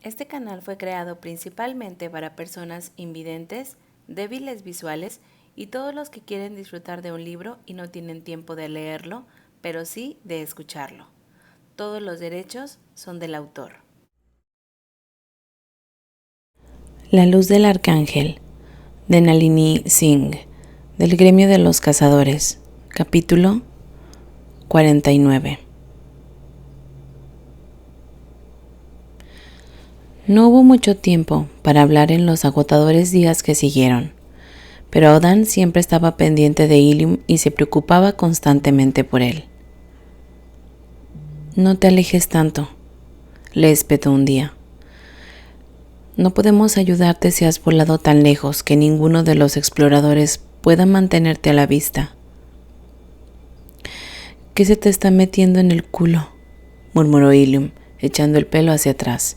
Este canal fue creado principalmente para personas invidentes, débiles visuales y todos los que quieren disfrutar de un libro y no tienen tiempo de leerlo, pero sí de escucharlo. Todos los derechos son del autor. La luz del arcángel, de Nalini Singh, del gremio de los cazadores, capítulo 49. No hubo mucho tiempo para hablar en los agotadores días que siguieron, pero Aodan siempre estaba pendiente de Ilum y se preocupaba constantemente por él. No te alejes tanto, le espetó un día. No podemos ayudarte si has volado tan lejos que ninguno de los exploradores pueda mantenerte a la vista. ¿Qué se te está metiendo en el culo?, murmuró Ilum, echando el pelo hacia atrás.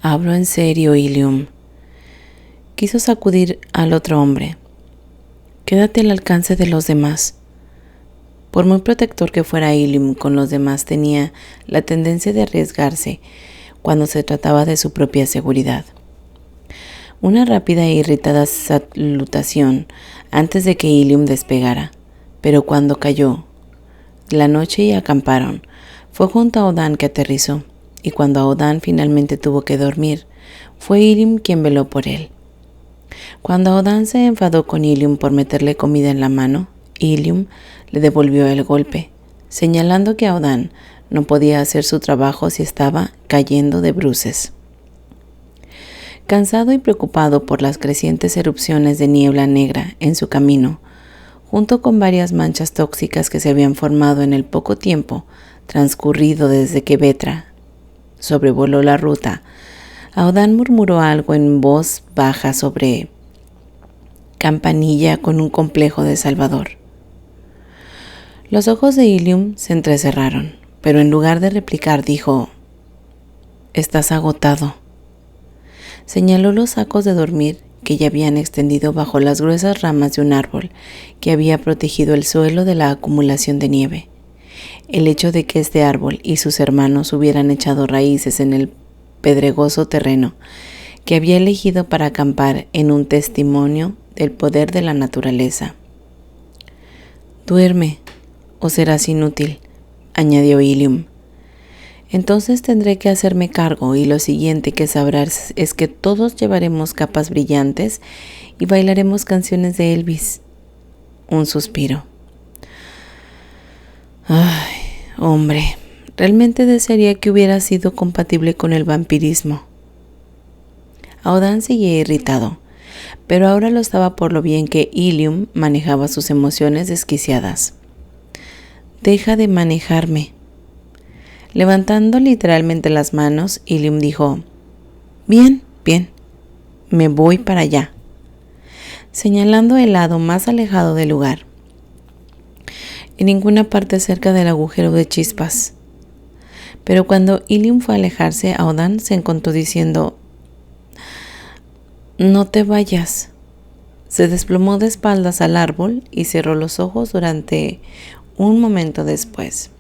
Hablo en serio, Ilum. Quiso sacudir al otro hombre. Quédate al alcance de los demás. Por muy protector que fuera Ilum con los demás, tenía la tendencia de arriesgarse cuando se trataba de su propia seguridad. Una rápida e irritada salutación antes de que Ilum despegara, pero cuando cayó la noche y acamparon, fue junto a Aodan que aterrizó, y cuando Aodan finalmente tuvo que dormir, fue Ilum quien veló por él. Cuando Aodan se enfadó con Ilum por meterle comida en la mano, Ilum le devolvió el golpe, señalando que Aodan no podía hacer su trabajo si estaba cayendo de bruces. Cansado y preocupado por las crecientes erupciones de niebla negra en su camino, junto con varias manchas tóxicas que se habían formado en el poco tiempo transcurrido desde que Vetra sobrevoló la ruta, Aodan murmuró algo en voz baja sobre campanilla con un complejo de Salvador. Los ojos de Ilum se entrecerraron, pero en lugar de replicar dijo: «Estás agotado». Señaló los sacos de dormir que ya habían extendido bajo las gruesas ramas de un árbol que había protegido el suelo de la acumulación de nieve. El hecho de que este árbol y sus hermanos hubieran echado raíces en el pedregoso terreno que había elegido para acampar en un testimonio del poder de la naturaleza. «Duerme, o serás inútil», añadió Ilum. «Entonces tendré que hacerme cargo, y lo siguiente que sabrás es que todos llevaremos capas brillantes y bailaremos canciones de Elvis». Un suspiro. «Ay, hombre, realmente desearía que hubiera sido compatible con el vampirismo». Aodan seguía irritado, pero ahora lo estaba por lo bien que Ilum manejaba sus emociones desquiciadas. «Deja de manejarme». Levantando literalmente las manos, Ilum dijo: «Bien, bien, me voy para allá», señalando el lado más alejado del lugar. En ninguna parte cerca del agujero de chispas. Pero cuando Ilum fue a alejarse, Aodan se encontró diciendo: «No te vayas». Se desplomó de espaldas al árbol y cerró los ojos durante un momento después,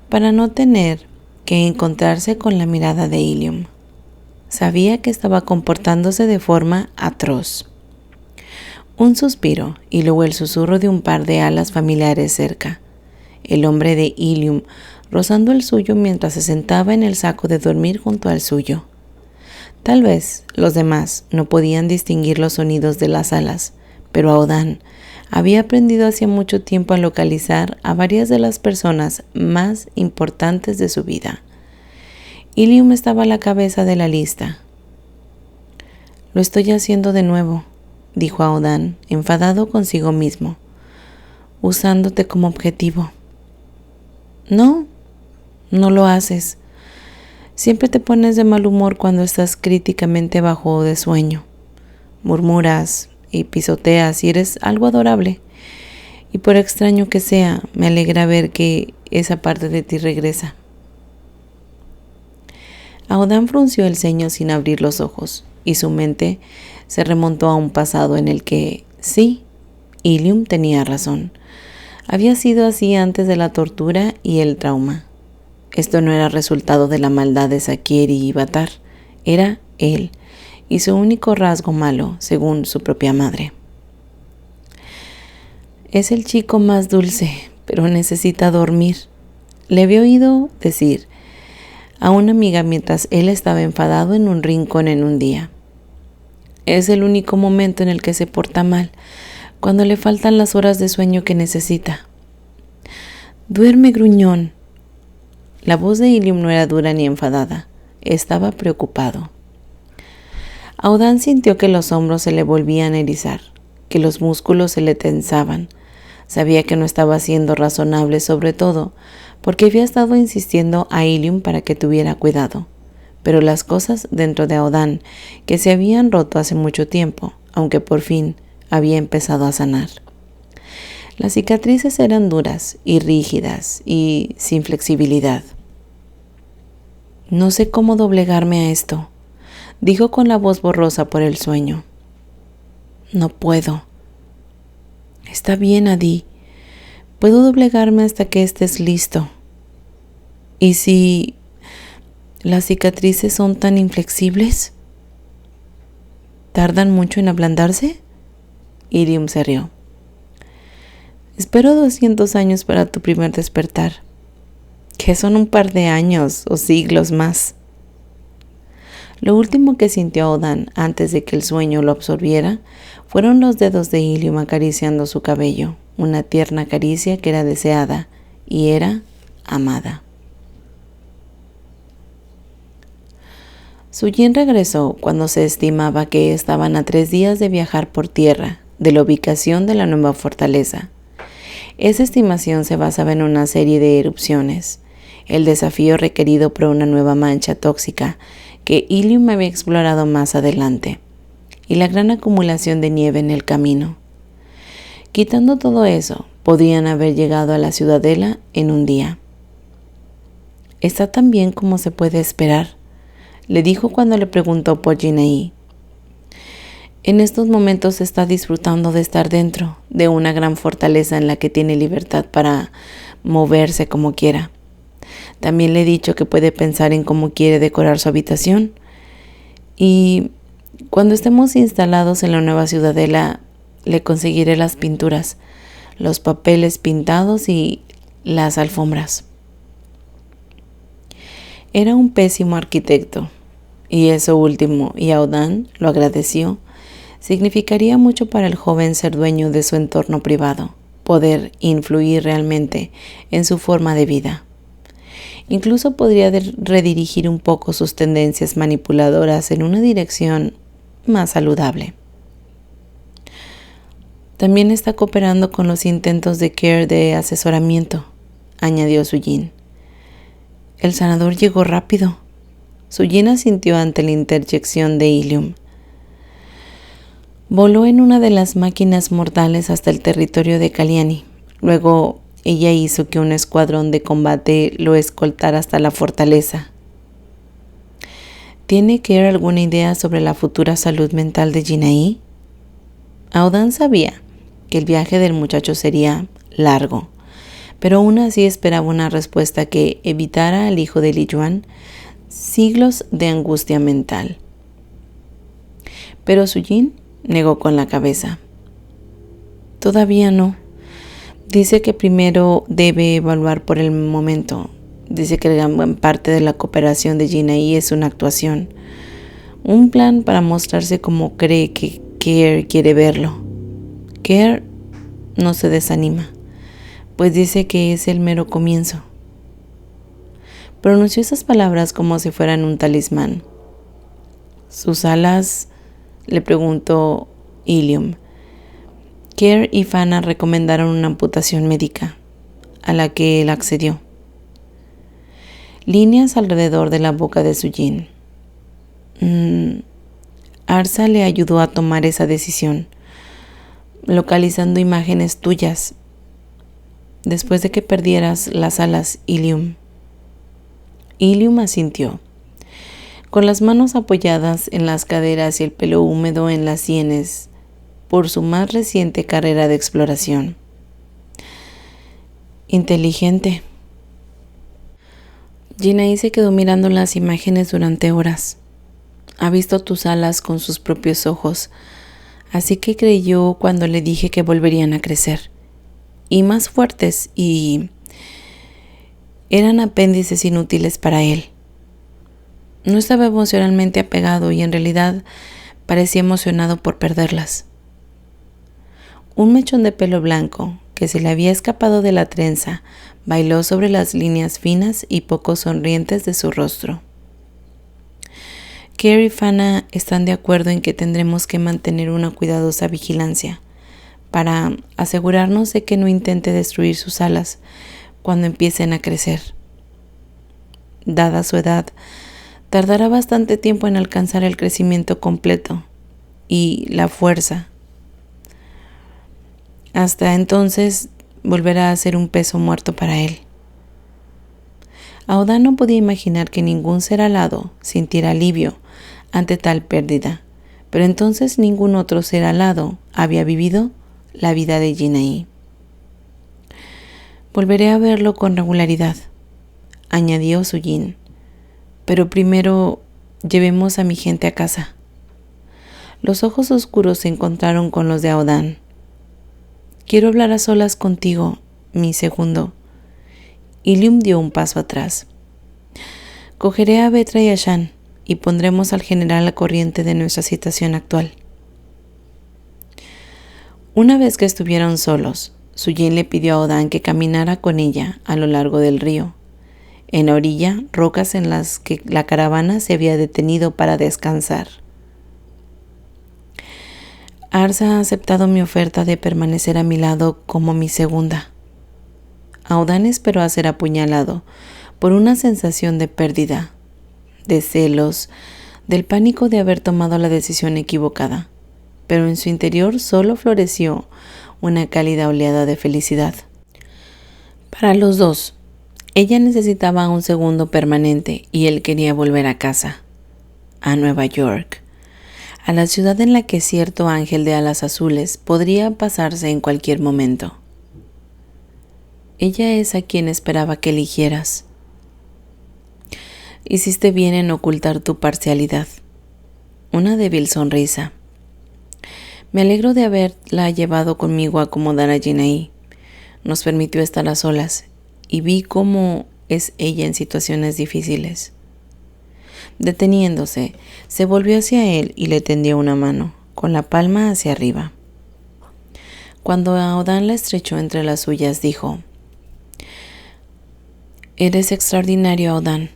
para no tener que encontrarse con la mirada de Ilum. Sabía que estaba comportándose de forma atroz. Un suspiro y luego el susurro de un par de alas familiares cerca. El hombre de Ilum rozando el suyo mientras se sentaba en el saco de dormir junto al suyo. Tal vez los demás no podían distinguir los sonidos de las alas, pero Aodan había aprendido hacía mucho tiempo a localizar a varias de las personas más importantes de su vida. Ilum estaba a la cabeza de la lista. «Lo estoy haciendo de nuevo», dijo Aodan, enfadado consigo mismo, «usándote como objetivo». «No, no lo haces. Siempre te pones de mal humor cuando estás críticamente bajo de sueño. Murmuras y pisoteas y eres algo adorable. Y por extraño que sea, me alegra ver que esa parte de ti regresa». Aodan frunció el ceño sin abrir los ojos, y su mente se remontó a un pasado en el que, sí, Ilum tenía razón. Había sido así antes de la tortura y el trauma. Esto no era resultado de la maldad de Sakieri y Batar, era él, y su único rasgo malo, según su propia madre. Es el chico más dulce, pero necesita dormir, le había oído decir a una amiga mientras él estaba enfadado en un rincón en un día. Es el único momento en el que se porta mal, cuando le faltan las horas de sueño que necesita. Duerme, gruñón. La voz de Ilium no era dura ni enfadada, estaba preocupado. Aodan sintió que los hombros se le volvían a erizar, que los músculos se le tensaban. Sabía que no estaba siendo razonable, sobre todo porque había estado insistiendo a Ilium para que tuviera cuidado. Pero las cosas dentro de Aodan, que se habían roto hace mucho tiempo, aunque por fin había empezado a sanar. Las cicatrices eran duras y rígidas y sin flexibilidad. No sé cómo doblegarme a esto, dijo con la voz borrosa por el sueño. No puedo. Está bien, Adi. Puedo doblegarme hasta que estés listo. ¿Y si las cicatrices son tan inflexibles? ¿Tardan mucho en ablandarse? Ilium se rió. Espero 200 años para tu primer despertar, que son un par de años o siglos más. Lo último que sintió Aodan antes de que el sueño lo absorbiera fueron los dedos de Ilium acariciando su cabello, una tierna caricia que era deseada y era amada. Sujin regresó cuando se estimaba que estaban a 3 días de viajar por tierra de la ubicación de la nueva fortaleza. Esa estimación se basaba en una serie de erupciones, el desafío requerido por una nueva mancha tóxica que Ilium había explorado más adelante, y la gran acumulación de nieve en el camino. Quitando todo eso, podrían haber llegado a la ciudadela en un día. «Está tan bien como se puede esperar», le dijo cuando le preguntó por Jinaí. En estos momentos está disfrutando de estar dentro de una gran fortaleza en la que tiene libertad para moverse como quiera. También le he dicho que puede pensar en cómo quiere decorar su habitación. Y cuando estemos instalados en la nueva ciudadela, le conseguiré las pinturas, los papeles pintados y las alfombras. Era un pésimo arquitecto, y eso último, y Aodan lo agradeció, significaría mucho para el joven ser dueño de su entorno privado, poder influir realmente en su forma de vida. Incluso podría redirigir un poco sus tendencias manipuladoras en una dirección más saludable. También está cooperando con los intentos de Care de asesoramiento, añadió Sujin. El sanador llegó rápido. Sujin asintió ante la interjección de Ilium. Voló en una de las máquinas mortales hasta el territorio de Kaliani. Luego ella hizo que un escuadrón de combate lo escoltara hasta la fortaleza. ¿Tiene Care alguna idea sobre la futura salud mental de Jinaí? Aodan sabía que el viaje del muchacho sería largo, pero aún así esperaba una respuesta que evitara al hijo de Li Yuan siglos de angustia mental. Pero Sujin negó con la cabeza. Todavía no. Dice que primero debe evaluar por el momento. Dice que gran parte de la cooperación de Jinaí es una actuación, un plan para mostrarse como cree que Care quiere verlo. Care no se desanima, pues dice que es el mero comienzo. Pronunció esas palabras como si fueran un talismán. ¿Sus alas? Le preguntó Ilium. Care y Fana recomendaron una amputación médica, a la que él accedió. Líneas alrededor de la boca de Sujin. Arsa le ayudó a tomar esa decisión, localizando imágenes tuyas después de que perdieras las alas, Ilium. Ilium asintió, con las manos apoyadas en las caderas y el pelo húmedo en las sienes por su más reciente carrera de exploración. Inteligente. Jinai se quedó mirando las imágenes durante horas. Ha visto tus alas con sus propios ojos, así que creyó cuando le dije que volverían a crecer, y más fuertes, y eran apéndices inútiles para él. No estaba emocionalmente apegado y en realidad parecía emocionado por perderlas. Un mechón de pelo blanco, que se le había escapado de la trenza, bailó sobre las líneas finas y poco sonrientes de su rostro. Kerr y Fana están de acuerdo en que tendremos que mantener una cuidadosa vigilancia para asegurarnos de que no intente destruir sus alas cuando empiecen a crecer. Dada su edad, tardará bastante tiempo en alcanzar el crecimiento completo y la fuerza. Hasta entonces volverá a ser un peso muerto para él. Aodan no podía imaginar que ningún ser alado sintiera alivio ante tal pérdida, pero entonces ningún otro ser alado había vivido la vida de Jinai. Volveré a verlo con regularidad, añadió Sujin, pero primero llevemos a mi gente a casa. Los ojos oscuros se encontraron con los de Aodan. Quiero hablar a solas contigo, mi segundo. Ilium dio un paso atrás. Cogeré a Vetra y a Shan y pondremos al general al corriente de nuestra situación actual. Una vez que estuvieron solos, Sujin le pidió a Aodan que caminara con ella a lo largo del río. En la orilla, rocas en las que la caravana se había detenido para descansar. Arsa ha aceptado mi oferta de permanecer a mi lado como mi segunda. Aodan esperó a ser apuñalado por una sensación de pérdida, de celos, del pánico de haber tomado la decisión equivocada, pero en su interior solo floreció una cálida oleada de felicidad. Para los dos, ella necesitaba un segundo permanente y él quería volver a casa, a Nueva York, a la ciudad en la que cierto ángel de alas azules podría pasarse en cualquier momento. Ella es a quien esperaba que eligieras. Hiciste bien en ocultar tu parcialidad. Una débil sonrisa. Me alegro de haberla llevado conmigo a acomodar a Jinai. Nos permitió estar a solas y vi cómo es ella en situaciones difíciles. Deteniéndose, se volvió hacia él y le tendió una mano, con la palma hacia arriba. Cuando Aodan la estrechó entre las suyas, dijo: Eres extraordinario, Aodan,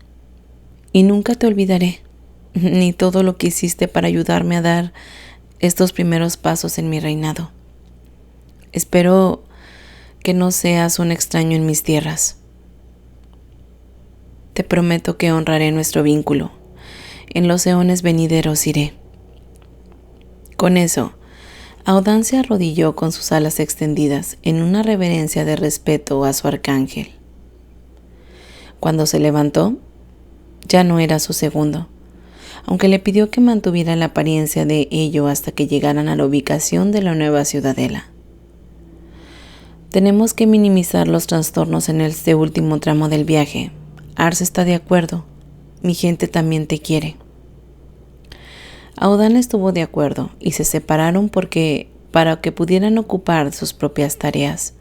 y nunca te olvidaré, ni todo lo que hiciste para ayudarme a dar estos primeros pasos en mi reinado. Espero que no seas un extraño en mis tierras. Te prometo que honraré nuestro vínculo. En los eones venideros iré. Con eso, Aodan se arrodilló con sus alas extendidas en una reverencia de respeto a su arcángel. Cuando se levantó, ya no era su segundo, aunque le pidió que mantuviera la apariencia de ello hasta que llegaran a la ubicación de la nueva ciudadela. Tenemos que minimizar los trastornos en este último tramo del viaje. Arsa está de acuerdo. Mi gente también te quiere. Aodan estuvo de acuerdo y se separaron para que pudieran ocupar sus propias tareas.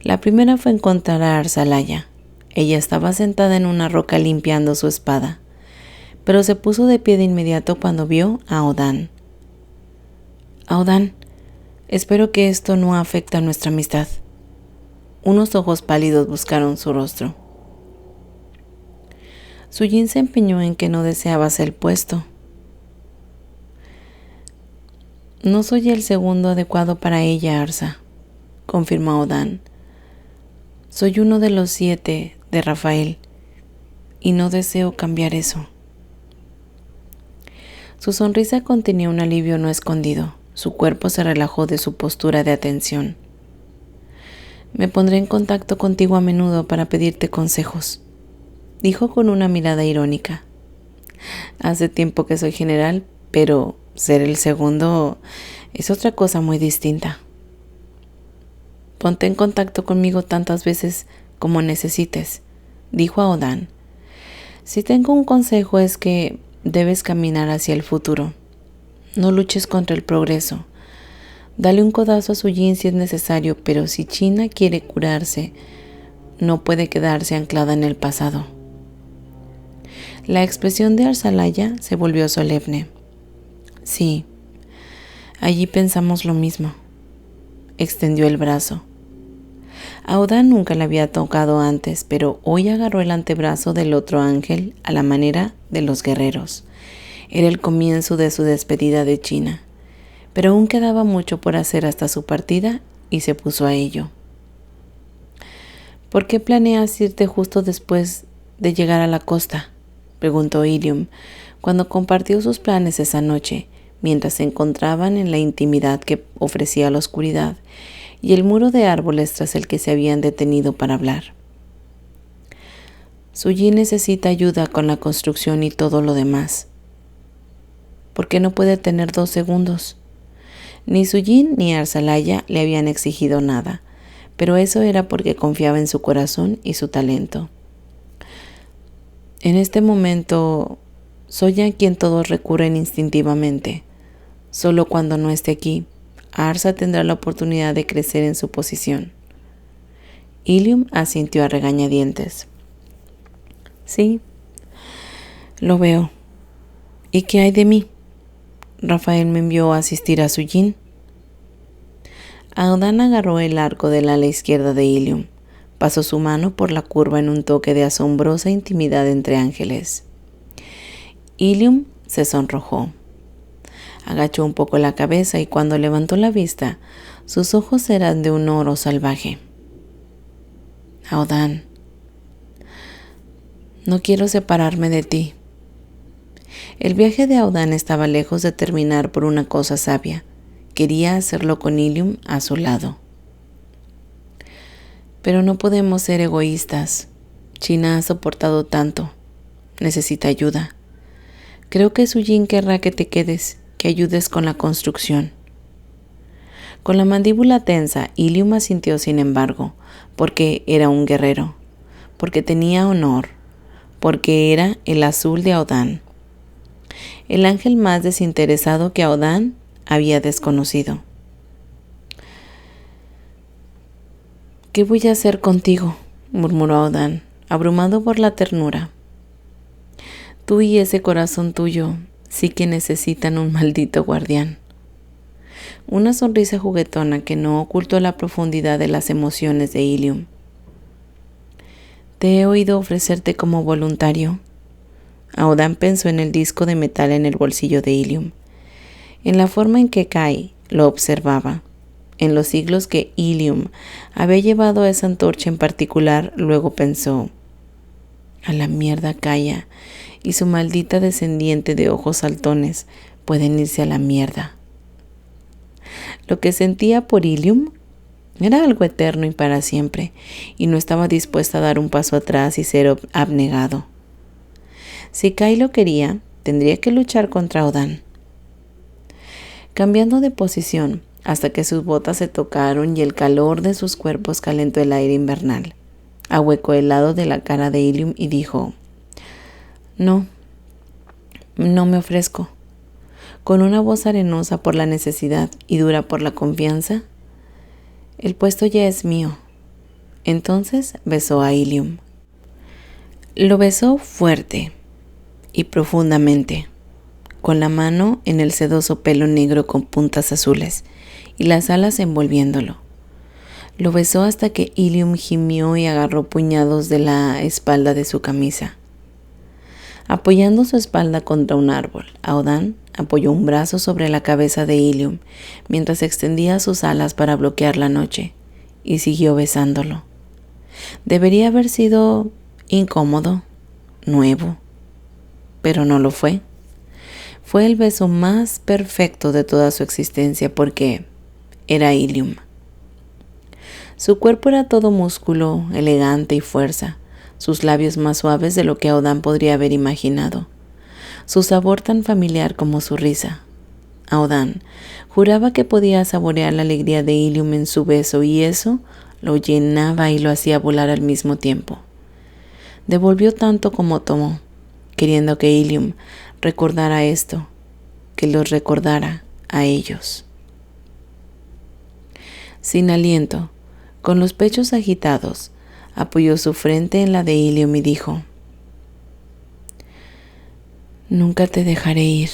La primera fue encontrar a Arsalaya. Ella estaba sentada en una roca limpiando su espada, pero se puso de pie de inmediato cuando vio a Aodan. Aodan, espero que esto no afecte a nuestra amistad. Unos ojos pálidos buscaron su rostro. Sujin se empeñó en que no deseabas el puesto. No soy el segundo adecuado para ella, Arsa, confirmó Aodan. Soy uno de los 7 de Rafael y no deseo cambiar eso. Su sonrisa contenía un alivio no escondido. Su cuerpo se relajó de su postura de atención. Me pondré en contacto contigo a menudo para pedirte consejos, dijo con una mirada irónica. Hace tiempo que soy general, pero ser el segundo es otra cosa muy distinta. Ponte en contacto conmigo tantas veces como necesites, dijo Aodan, Si tengo un consejo es que debes caminar hacia el futuro. No luches contra el progreso. Dale un codazo a Sujin si es necesario, pero si China quiere curarse, no puede quedarse anclada en el pasado. La expresión de Arsalaya se volvió solemne. Sí, allí pensamos lo mismo. Extendió el brazo. Aodan nunca le había tocado antes, pero hoy agarró el antebrazo del otro ángel a la manera de los guerreros. Era el comienzo de su despedida de China, pero aún quedaba mucho por hacer hasta su partida y se puso a ello. ¿Por qué planeas irte justo después de llegar a la costa?, preguntó Ilium, cuando compartió sus planes esa noche, mientras se encontraban en la intimidad que ofrecía la oscuridad y el muro de árboles tras el que se habían detenido para hablar. Sujin necesita ayuda con la construcción y todo lo demás. ¿Por qué no puede tener 2 segundos? Ni Sujin ni Arsalaya le habían exigido nada, pero eso era porque confiaba en su corazón y su talento. En este momento, soy a quien todos recurren instintivamente. Solo cuando no esté aquí, Arsa tendrá la oportunidad de crecer en su posición. Ilium asintió a regañadientes. Sí, lo veo. ¿Y qué hay de mí? Rafael me envió a asistir a Sujin. Aodan agarró el arco del ala izquierda de Ilium. Pasó su mano por la curva en un toque de asombrosa intimidad entre ángeles. Ilium se sonrojó. Agachó un poco la cabeza y cuando levantó la vista, sus ojos eran de un oro salvaje. Aodan, no quiero separarme de ti. El viaje de Aodan estaba lejos de terminar por una cosa sabia. Quería hacerlo con Ilium a su lado. Pero no podemos ser egoístas. China ha soportado tanto. Necesita ayuda. Creo que Sujin querrá que te quedes, que ayudes con la construcción. Con la mandíbula tensa, Ilium asintió sin embargo, porque era un guerrero, porque tenía honor, porque era el azul de Aodan, el ángel más desinteresado que Aodan había desconocido. ¿Qué voy a hacer contigo?, murmuró Aodan, abrumado por la ternura. Tú y ese corazón tuyo sí que necesitan un maldito guardián. Una sonrisa juguetona que no ocultó la profundidad de las emociones de Ilium. Te he oído ofrecerte como voluntario. Aodan pensó en el disco de metal en el bolsillo de Ilium, en la forma en que Kai lo observaba, en los siglos que Ilium había llevado a esa antorcha en particular. Luego pensó, a la mierda Kaya y su maldita descendiente de ojos saltones pueden irse a la mierda. Lo que sentía por Ilium era algo eterno y para siempre, y no estaba dispuesta a dar un paso atrás y ser abnegado. Si Kai lo quería, tendría que luchar contra Aodan. Cambiando de posición hasta que sus botas se tocaron y el calor de sus cuerpos calentó el aire invernal, ahuecó el lado de la cara de Ilium y dijo, no me ofrezco. Con una voz arenosa por la necesidad y dura por la confianza, el puesto ya es mío. Entonces besó a Ilium. Lo besó fuerte y profundamente, con la mano en el sedoso pelo negro con puntas azules y las alas envolviéndolo. Lo besó hasta que Ilium gimió y agarró puñados de la espalda de su camisa. Apoyando su espalda contra un árbol, Aodan apoyó un brazo sobre la cabeza de Ilium mientras extendía sus alas para bloquear la noche, y siguió besándolo. Debería haber sido incómodo, nuevo, pero no lo fue. Fue el beso más perfecto de toda su existencia porque era Ilium. Su cuerpo era todo músculo, elegante y fuerza, sus labios más suaves de lo que Aodan podría haber imaginado, su sabor tan familiar como su risa. Aodan juraba que podía saborear la alegría de Ilium en su beso y eso lo llenaba y lo hacía volar al mismo tiempo. Devolvió tanto como tomó, queriendo que Ilium recordara esto, que los recordara a ellos. Sin aliento, con los pechos agitados, apoyó su frente en la de Ilium y dijo: «Nunca te dejaré ir».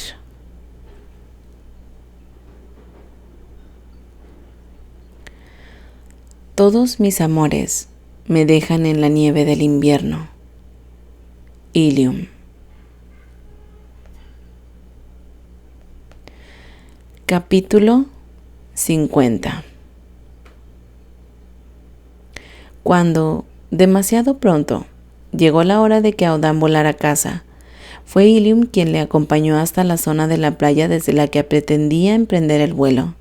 Todos mis amores me dejan en la nieve del invierno. Ilium. Capítulo 50. Cuando, demasiado pronto, llegó la hora de que Aodan volara a casa, fue Ilium quien le acompañó hasta la zona de la playa desde la que pretendía emprender el vuelo.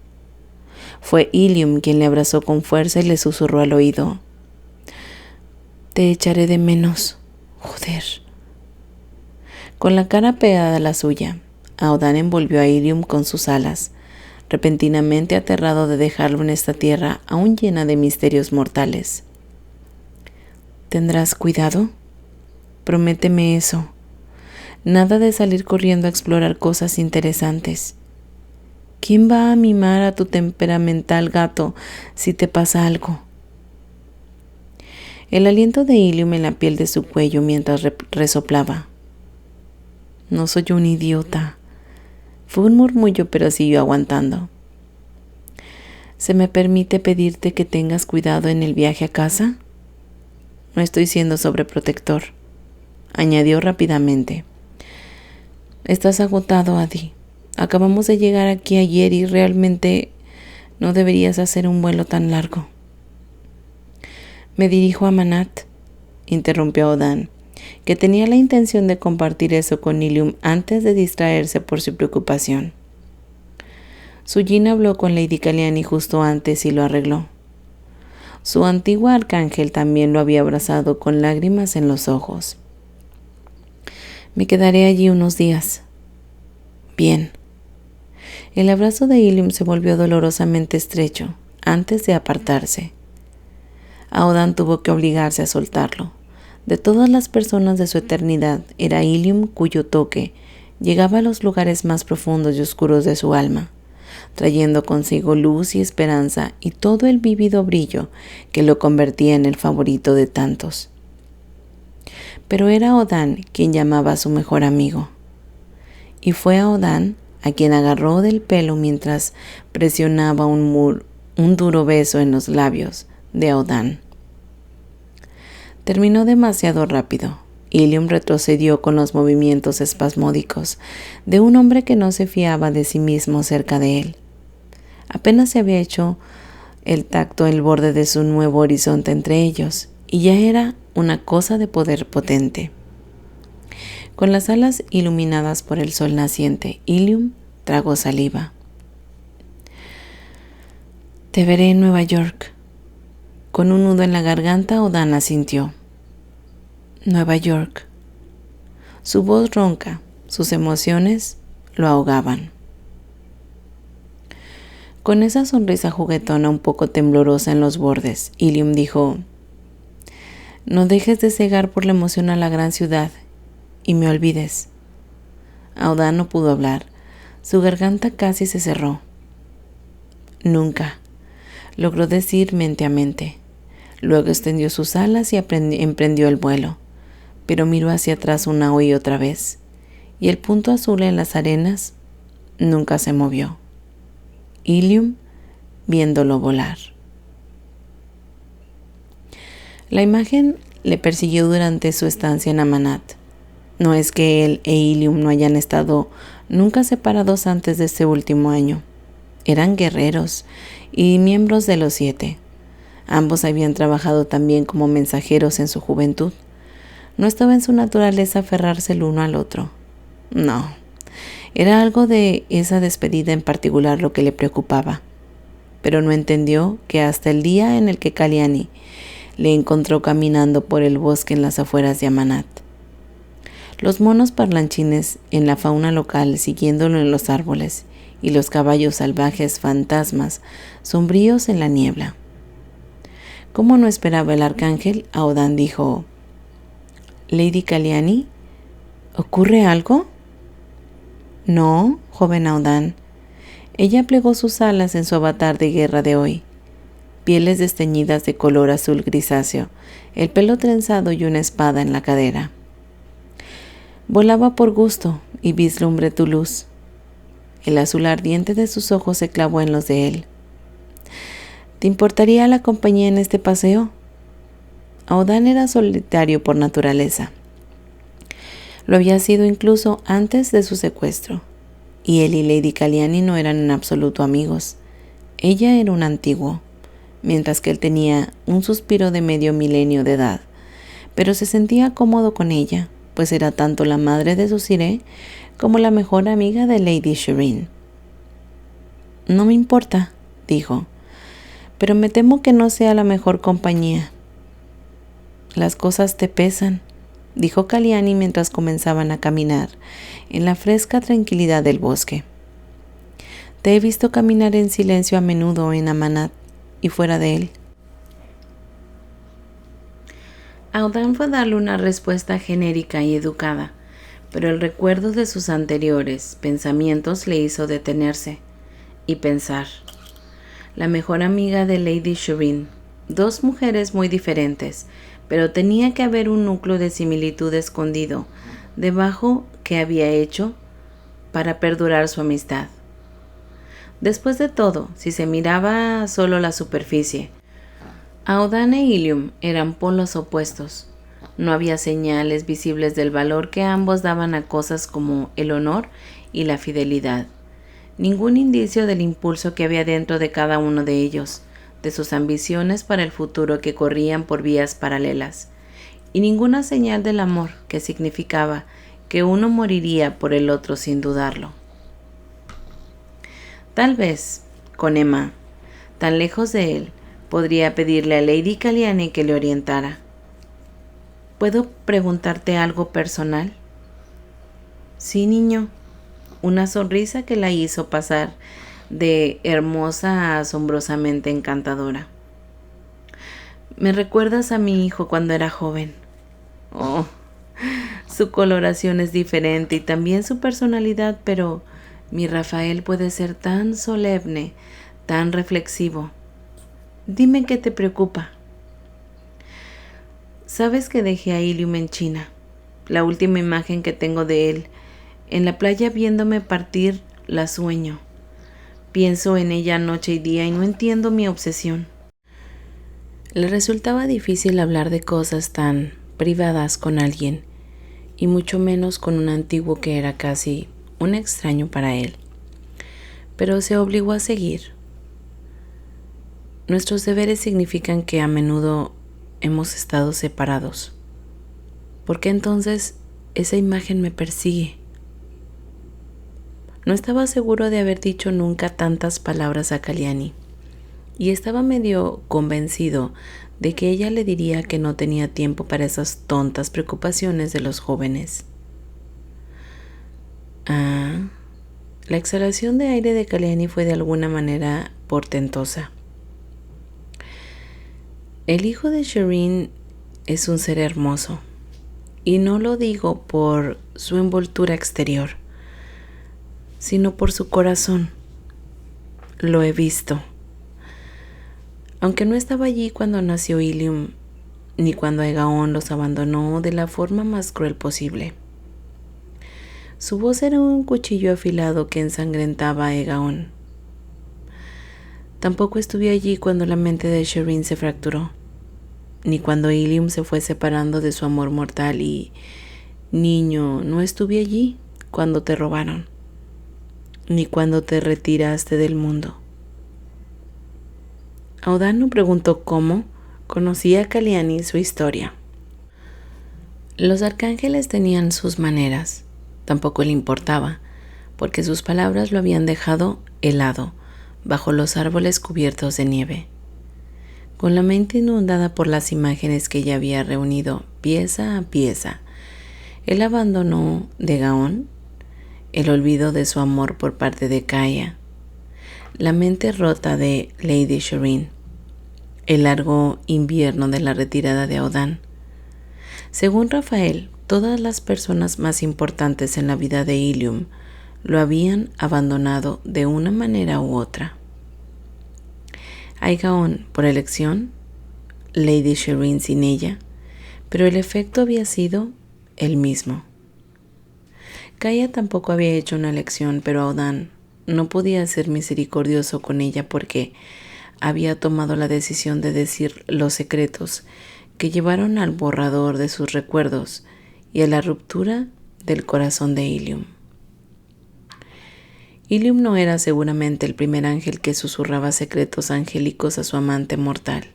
Fue Ilium quien le abrazó con fuerza y le susurró al oído: «Te echaré de menos, joder». Con la cara pegada a la suya, Aodan envolvió a Ilium con sus alas, repentinamente aterrado de dejarlo en esta tierra aún llena de misterios mortales. «¿Tendrás cuidado? Prométeme eso. Nada de salir corriendo a explorar cosas interesantes. ¿Quién va a mimar a tu temperamental gato si te pasa algo?». El aliento de Ilium en la piel de su cuello mientras resoplaba. «No soy un idiota». Fue un murmullo, pero siguió aguantando. «¿Se me permite pedirte que tengas cuidado en el viaje a casa? No estoy siendo sobreprotector», añadió rápidamente. «Estás agotado, Adi. Acabamos de llegar aquí ayer y realmente no deberías hacer un vuelo tan largo». «Me dirijo a Manat», interrumpió Aodan, que tenía la intención de compartir eso con Ilium antes de distraerse por su preocupación. Su Jinn habló con Lady Kaliani justo antes y lo arregló. Su antiguo arcángel también lo había abrazado con lágrimas en los ojos. «Me quedaré allí unos días». «Bien». El abrazo de Ilium se volvió dolorosamente estrecho antes de apartarse. Aodan tuvo que obligarse a soltarlo. De todas las personas de su eternidad, era Ilium cuyo toque llegaba a los lugares más profundos y oscuros de su alma, trayendo consigo luz y esperanza y todo el vívido brillo que lo convertía en el favorito de tantos. Pero era Aodan quien llamaba a su mejor amigo. Y fue Aodan a quien agarró del pelo mientras presionaba un duro beso en los labios de Aodan. Terminó demasiado rápido. Ilium retrocedió con los movimientos espasmódicos de un hombre que no se fiaba de sí mismo cerca de él. Apenas se había hecho el tacto el borde de su nuevo horizonte entre ellos, y ya era una cosa de poder potente. Con las alas iluminadas por el sol naciente, Ilium tragó saliva. «Te veré en Nueva York». Con un nudo en la garganta, Aodan asintió. «Nueva York». Su voz ronca, sus emociones lo ahogaban. Con esa sonrisa juguetona un poco temblorosa en los bordes, Ilium dijo: «No dejes de cegar por la emoción a la gran ciudad y me olvides». Aodan no pudo hablar. Su garganta casi se cerró. «Nunca», logró decir mente a mente. Luego extendió sus alas y emprendió el vuelo, pero miró hacia atrás una y otra vez, y el punto azul en las arenas nunca se movió. Ilium viéndolo volar. La imagen le persiguió durante su estancia en Amanat. No es que él e Ilium no hayan estado nunca separados antes de este último año. Eran guerreros y miembros de los 7. Ambos habían trabajado también como mensajeros en su juventud. No estaba en su naturaleza aferrarse el uno al otro. No, era algo de esa despedida en particular lo que le preocupaba. Pero no entendió que hasta el día en el que Kaliani le encontró caminando por el bosque en las afueras de Amanat. Los monos parlanchines en la fauna local siguiéndolo en los árboles y los caballos salvajes fantasmas sombríos en la niebla. Como no esperaba el arcángel, Aodan dijo: «¿Lady Kaliani?». ¿Ocurre algo? No, joven Audán. Ella plegó sus alas en su avatar de guerra de hoy. Pieles desteñidas de color azul grisáceo, el pelo trenzado y una espada en la cadera. Volaba por gusto y vislumbré tu luz. El azul ardiente de sus ojos se clavó en los de él. ¿Te importaría la compañía en este paseo? Audán era solitario por naturaleza. Lo había sido incluso antes de su secuestro, y él y Lady Caliani no eran en absoluto amigos. Ella era un antiguo, mientras que él tenía un suspiro de medio milenio de edad, pero se sentía cómodo con ella, pues era tanto la madre de Susiré como la mejor amiga de Lady Shireen. No me importa, dijo, pero me temo que no sea la mejor compañía. Las cosas te pesan, dijo Caliani mientras comenzaban a caminar en la fresca tranquilidad del bosque. Te he visto caminar en silencio a menudo en Amanat y fuera de él. Audán fue a darle una respuesta genérica y educada, pero el recuerdo de sus anteriores pensamientos le hizo detenerse y pensar. La mejor amiga de Lady Shireen, dos mujeres muy diferentes, pero tenía que haber un núcleo de similitud escondido debajo que había hecho para perdurar su amistad. Después de todo, si se miraba solo la superficie, Audán e Illium eran polos opuestos. No había señales visibles del valor que ambos daban a cosas como el honor y la fidelidad. Ningún indicio del impulso que había dentro de cada uno de ellos, de sus ambiciones para el futuro que corrían por vías paralelas, y ninguna señal del amor que significaba que uno moriría por el otro sin dudarlo. Tal vez, con Emma, tan lejos de él, podría pedirle a Lady Caliani que le orientara. ¿Puedo preguntarte algo personal? Sí, niño. Una sonrisa que la hizo pasar de hermosa a asombrosamente encantadora. Me recuerdas a mi hijo cuando era joven. Oh, su coloración es diferente y también su personalidad, pero mi Rafael puede ser tan solemne, tan reflexivo. Dime qué te preocupa. Sabes que dejé a Illium en China. La última imagen que tengo de él, en la playa viéndome partir, la sueño. Pienso en ella noche y día y no entiendo mi obsesión. Le resultaba difícil hablar de cosas tan privadas con alguien, y mucho menos con un antiguo que era casi un extraño para él. Pero se obligó a seguir. Nuestros deberes significan que a menudo hemos estado separados. ¿Por qué entonces esa imagen me persigue? No estaba seguro de haber dicho nunca tantas palabras a Caliani, y estaba medio convencido de que ella le diría que no tenía tiempo para esas tontas preocupaciones de los jóvenes. La exhalación de aire de Caliani fue de alguna manera portentosa. El hijo de Shireen es un ser hermoso, y no lo digo por su envoltura exterior, sino por su corazón. Lo he visto. Aunque no estaba allí cuando nació Illium, ni cuando Egaón los abandonó de la forma más cruel posible. Su voz era un cuchillo afilado que ensangrentaba a Egaón. Tampoco estuve allí cuando la mente de Shireen se fracturó, ni cuando Illium se fue separando de su amor mortal y, niño, no estuve allí cuando te robaron, ni cuando te retiraste del mundo. Audán no preguntó cómo conocía a Caliani su historia. Los arcángeles tenían sus maneras, tampoco le importaba, porque sus palabras lo habían dejado helado bajo los árboles cubiertos de nieve. Con la mente inundada por las imágenes que ella había reunido pieza a pieza, él abandonó Egaón, el olvido de su amor por parte de Kaya, la mente rota de Lady Shireen, el largo invierno de la retirada de Audán. Según Rafael, Todas las personas más importantes en la vida de Ilium lo habían abandonado de una manera u otra. Aegaon por elección, Lady Shireen sin ella, pero el efecto había sido el mismo. Kaya tampoco había hecho una elección, pero Aodan no podía ser misericordioso con ella porque había tomado la decisión de decir los secretos que llevaron al borrador de sus recuerdos y a la ruptura del corazón de Ilium. Ilium no era seguramente el primer ángel que susurraba secretos angélicos a su amante mortal.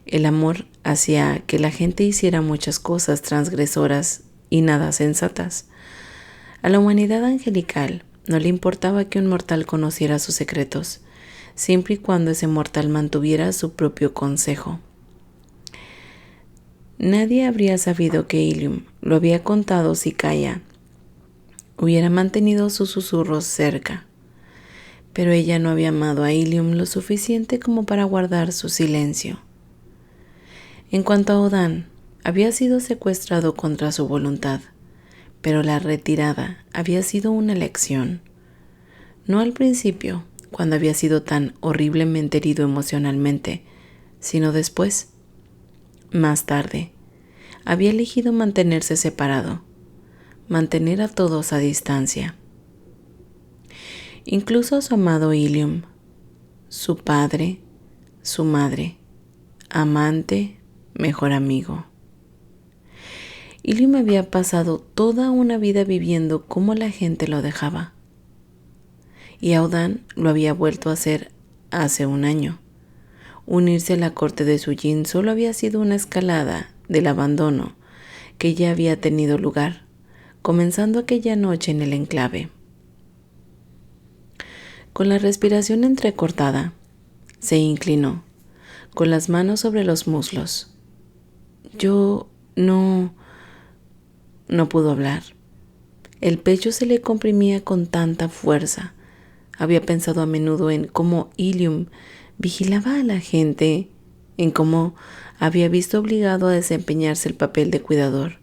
El amor hacía que la gente hiciera muchas cosas transgresoras y nada sensatas. A la humanidad angelical no le importaba que un mortal conociera sus secretos, siempre y cuando ese mortal mantuviera su propio consejo. Nadie habría sabido que Ilium lo había contado si Kaya hubiera mantenido sus susurros cerca, pero ella no había amado a Ilium lo suficiente como para guardar su silencio. En cuanto a Aodan, había sido secuestrado contra su voluntad, pero la retirada había sido una elección. No al principio, cuando había sido tan horriblemente herido emocionalmente, sino después. Más tarde, había elegido mantenerse separado, mantener a todos a distancia. Incluso a su amado Ilium, su padre, su madre, amante, mejor amigo. Ilium había pasado toda una vida viviendo como la gente lo dejaba. Y Aodan lo había vuelto a hacer hace un año. Unirse a la corte de Sujin solo había sido una escalada del abandono que ya había tenido lugar, comenzando aquella noche en el enclave. Con la respiración entrecortada, se inclinó, con las manos sobre los muslos. No pudo hablar. El pecho se le comprimía con tanta fuerza. Había pensado a menudo en cómo Ilium vigilaba a la gente, en cómo había visto obligado a desempeñarse el papel de cuidador,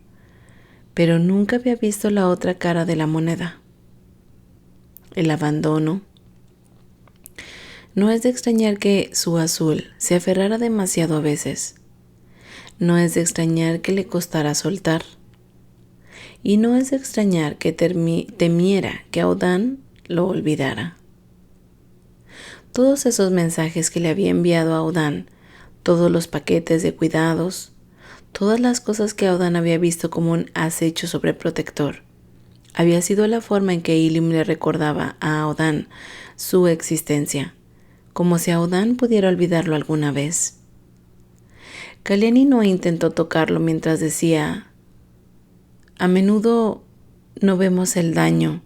pero nunca había visto la otra cara de la moneda. El abandono. No es de extrañar que su azul se aferrara demasiado a veces. No es de extrañar que le costara soltar. Y no es de extrañar que temiera que Aodan lo olvidara. Todos esos mensajes que le había enviado a Aodan, todos los paquetes de cuidados, todas las cosas que Aodan había visto como un acecho sobreprotector, había sido la forma en que Ilium le recordaba a Aodan su existencia, como si Aodan pudiera olvidarlo alguna vez. Kalyani no intentó tocarlo mientras decía: a menudo no vemos el daño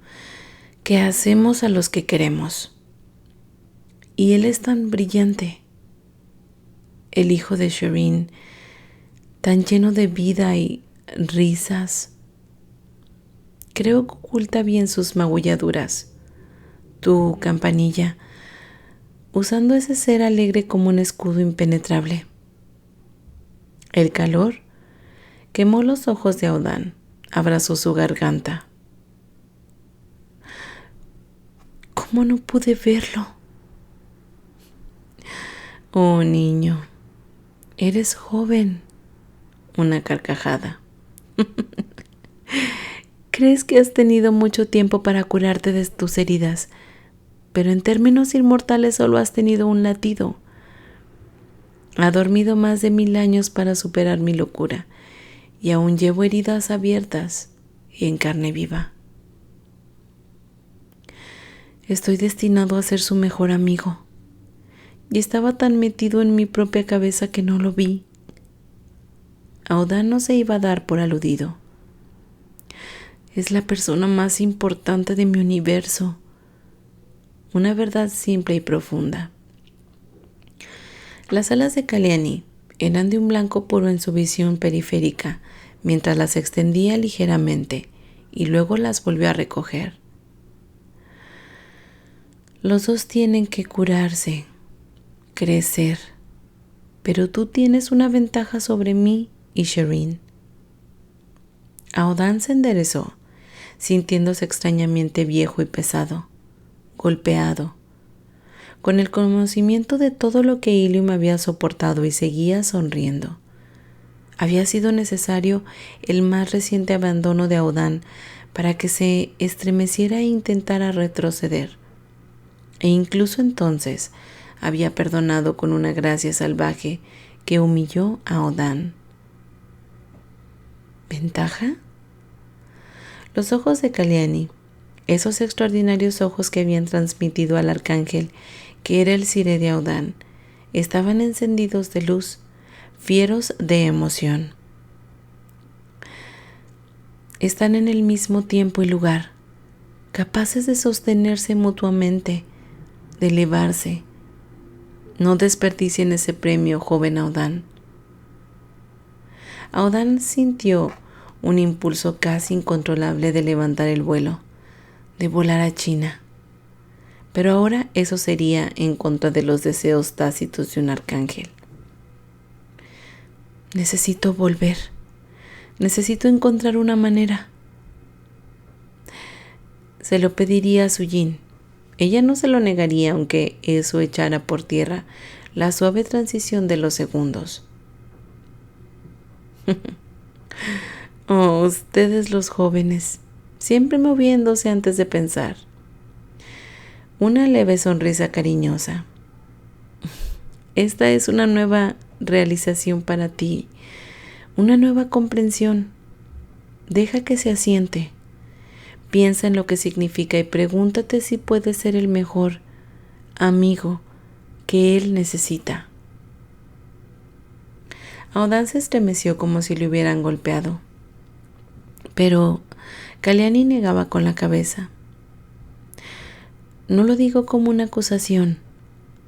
que hacemos a los que queremos. Y él es tan brillante, el hijo de Shireen, tan lleno de vida y risas. Creo que oculta bien sus magulladuras, tu campanilla, usando ese ser alegre como un escudo impenetrable. El calor quemó los ojos de Aodan, abrazó su garganta. ¿Cómo no pude verlo? Oh, niño, eres joven. Una carcajada. Crees que has tenido mucho tiempo para curarte de tus heridas, pero en términos inmortales solo has tenido un latido. Ha dormido más de 1000 años para superar mi locura, y aún llevo heridas abiertas y en carne viva. Estoy destinado a ser su mejor amigo, y estaba tan metido en mi propia cabeza que no lo vi. Aodan no se iba a dar por aludido. Es la persona más importante de mi universo. Una verdad simple y profunda. Las alas de Kalyani eran de un blanco puro en su visión periférica, mientras las extendía ligeramente y luego las volvió a recoger. Los dos tienen que curarse, crecer, pero tú tienes una ventaja sobre mí y Shireen. Aodan se enderezó, sintiéndose extrañamente viejo y pesado, golpeado, con el conocimiento de todo lo que Ilium había soportado, y seguía sonriendo. Había sido necesario el más reciente abandono de Aodan para que se estremeciera e intentara retroceder. E incluso entonces había perdonado con una gracia salvaje que humilló a Aodan. ¿Ventaja? Los ojos de Kalyani, esos extraordinarios ojos que habían transmitido al arcángel que era el sire de Aodan, estaban encendidos de luz, fieros de emoción. Están en el mismo tiempo y lugar, capaces de sostenerse mutuamente, de elevarse. No desperdicien ese premio, joven Aodan. Aodan sintió un impulso casi incontrolable de levantar el vuelo, de volar a China. Pero ahora eso sería en contra de los deseos tácitos de un arcángel. Necesito volver. Necesito encontrar una manera. Se lo pediría a Sujin. Ella no se lo negaría, aunque eso echara por tierra la suave transición de los segundos. Oh, ustedes los jóvenes, siempre moviéndose antes de pensar. Una leve sonrisa cariñosa. Esta es una nueva realización para ti, una nueva comprensión. Deja que se asiente. Piensa en lo que significa y pregúntate si puedes ser el mejor amigo que él necesita. Aodan se estremeció como si le hubieran golpeado, pero Kalyani negaba con la cabeza. No lo digo como una acusación,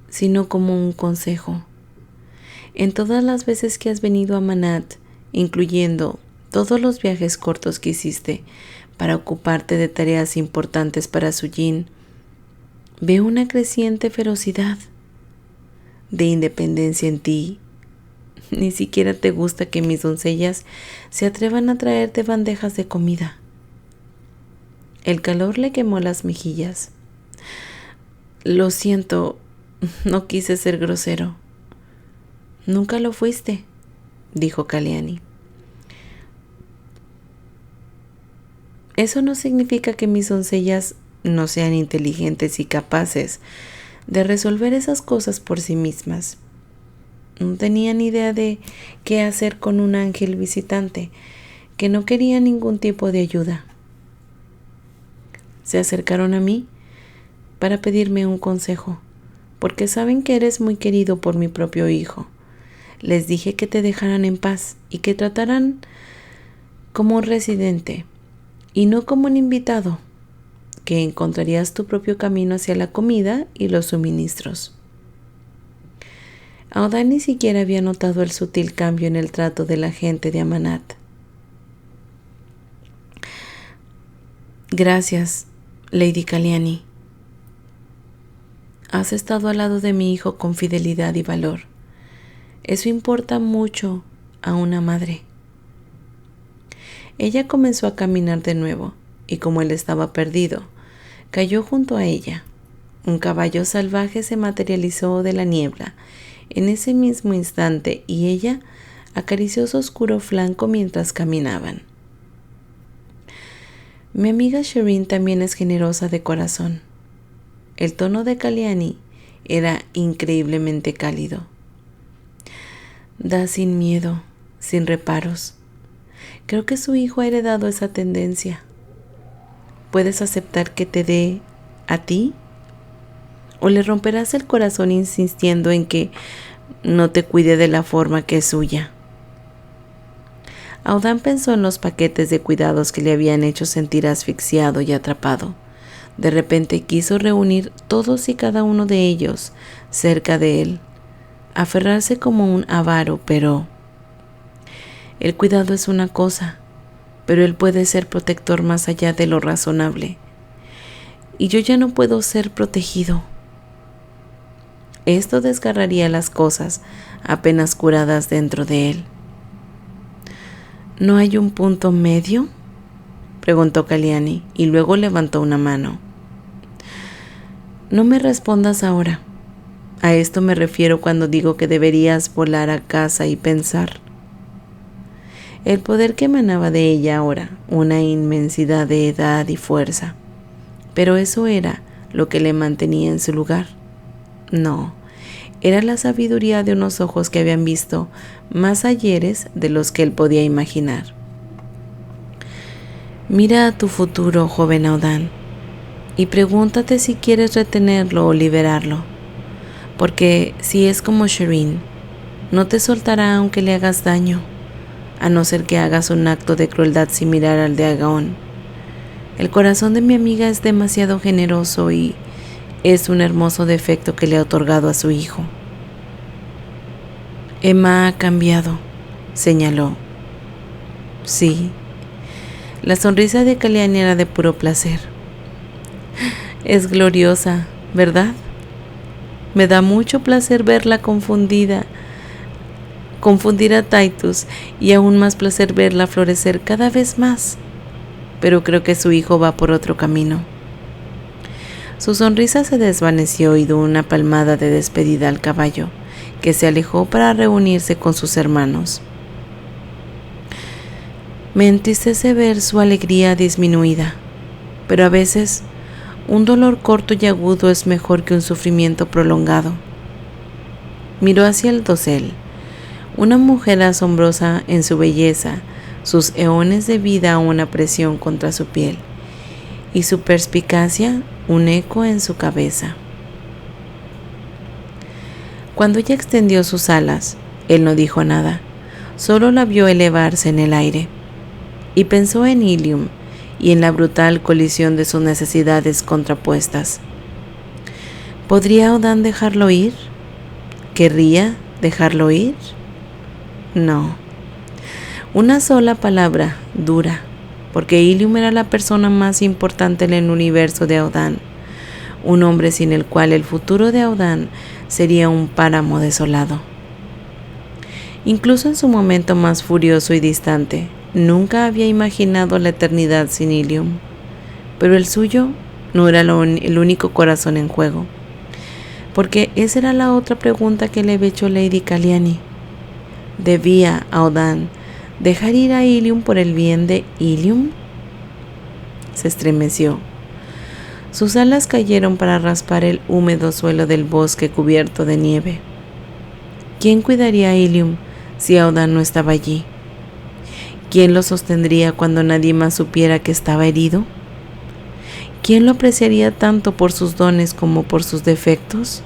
sino como un consejo. En todas las veces que has venido a Manat, incluyendo todos los viajes cortos que hiciste para ocuparte de tareas importantes para Sujin, veo una creciente ferocidad de independencia en ti. Ni siquiera te gusta que mis doncellas se atrevan a traerte bandejas de comida. El calor le quemó las mejillas. Lo siento, no quise ser grosero. Nunca lo fuiste, dijo Kalyani. Eso no significa que mis doncellas no sean inteligentes y capaces de resolver esas cosas por sí mismas. No tenía ni idea de qué hacer con un ángel visitante que no quería ningún tipo de ayuda. Se acercaron a mí para pedirme un consejo, porque saben que eres muy querido por mi propio hijo. Les dije que te dejaran en paz y que trataran como un residente y no como un invitado, que encontrarías tu propio camino hacia la comida y los suministros. Aodan ni siquiera había notado el sutil cambio en el trato de la gente de Amanat. Gracias, Lady Kalyani. Has estado al lado de mi hijo con fidelidad y valor. Eso importa mucho a una madre. Ella comenzó a caminar de nuevo, y como él estaba perdido, cayó junto a ella. Un caballo salvaje se materializó de la niebla en ese mismo instante, y ella acarició su oscuro flanco mientras caminaban. Mi amiga Shireen también es generosa de corazón. El tono de Kalyani era increíblemente cálido. Da sin miedo, sin reparos. Creo que su hijo ha heredado esa tendencia. ¿Puedes aceptar que te dé a ti? ¿O le romperás el corazón insistiendo en que no te cuide de la forma que es suya? Aodan pensó en los paquetes de cuidados que le habían hecho sentir asfixiado y atrapado. De repente quiso reunir todos y cada uno de ellos cerca de él, aferrarse como un avaro, pero el cuidado es una cosa, pero él puede ser protector más allá de lo razonable. Y yo ya no puedo ser protegido. Esto desgarraría las cosas apenas curadas dentro de él. ¿No hay un punto medio? preguntó Kalyani y luego levantó una mano. No me respondas ahora. A esto me refiero cuando digo que deberías volar a casa y pensar. El poder que emanaba de ella ahora, una inmensidad de edad y fuerza. Pero eso era lo que le mantenía en su lugar. No, era la sabiduría de unos ojos que habían visto más ayeres de los que él podía imaginar. Mira a tu futuro, joven Aodan, y pregúntate si quieres retenerlo o liberarlo, porque si es como Shireen, no te soltará aunque le hagas daño, a no ser que hagas un acto de crueldad similar al de Agaón. El corazón de mi amiga es demasiado generoso y es un hermoso defecto que le ha otorgado a su hijo. Emma ha cambiado, señaló. Sí. La sonrisa de Kalyani era de puro placer. Es gloriosa, ¿verdad? Me da mucho placer verla confundir a Titus y aún más placer verla florecer cada vez más. Pero creo que su hijo va por otro camino. Su sonrisa se desvaneció y dio una palmada de despedida al caballo, que se alejó para reunirse con sus hermanos. Me entristece ver su alegría disminuida, pero a veces un dolor corto y agudo es mejor que un sufrimiento prolongado. Miró hacia el dosel, una mujer asombrosa en su belleza, sus eones de vida una presión contra su piel, y su perspicacia un eco en su cabeza. Cuando ella extendió sus alas, él no dijo nada, solo la vio elevarse en el aire, y pensó en Ilium y en la brutal colisión de sus necesidades contrapuestas. ¿Podría Aodan dejarlo ir? ¿Querría dejarlo ir? No. Una sola palabra, dura, porque Ilium era la persona más importante en el universo de Aodan, un hombre sin el cual el futuro de Aodan sería un páramo desolado. Incluso en su momento más furioso y distante, nunca había imaginado la eternidad sin Ilium, pero el suyo no era el único corazón en juego, porque esa era la otra pregunta que le había hecho Lady Kalyani. ¿Debía Aodan dejar ir a Ilium por el bien de Ilium? Se estremeció. Sus alas cayeron para raspar el húmedo suelo del bosque cubierto de nieve. ¿Quién cuidaría a Ilium si Aodan no estaba allí? ¿Quién lo sostendría cuando nadie más supiera que estaba herido? ¿Quién lo apreciaría tanto por sus dones como por sus defectos?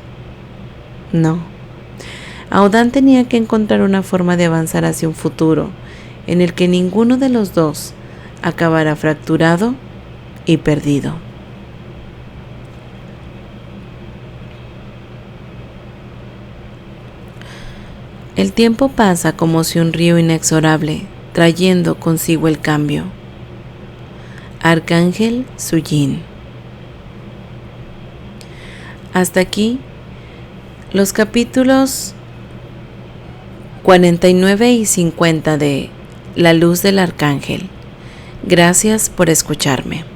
No. Aodan tenía que encontrar una forma de avanzar hacia un futuro en el que ninguno de los dos acabara fracturado y perdido. El tiempo pasa como si un río inexorable, trayendo consigo el cambio. Arcángel Sujin. Hasta aquí los capítulos 49 y 50 de La Luz del Arcángel. Gracias por escucharme.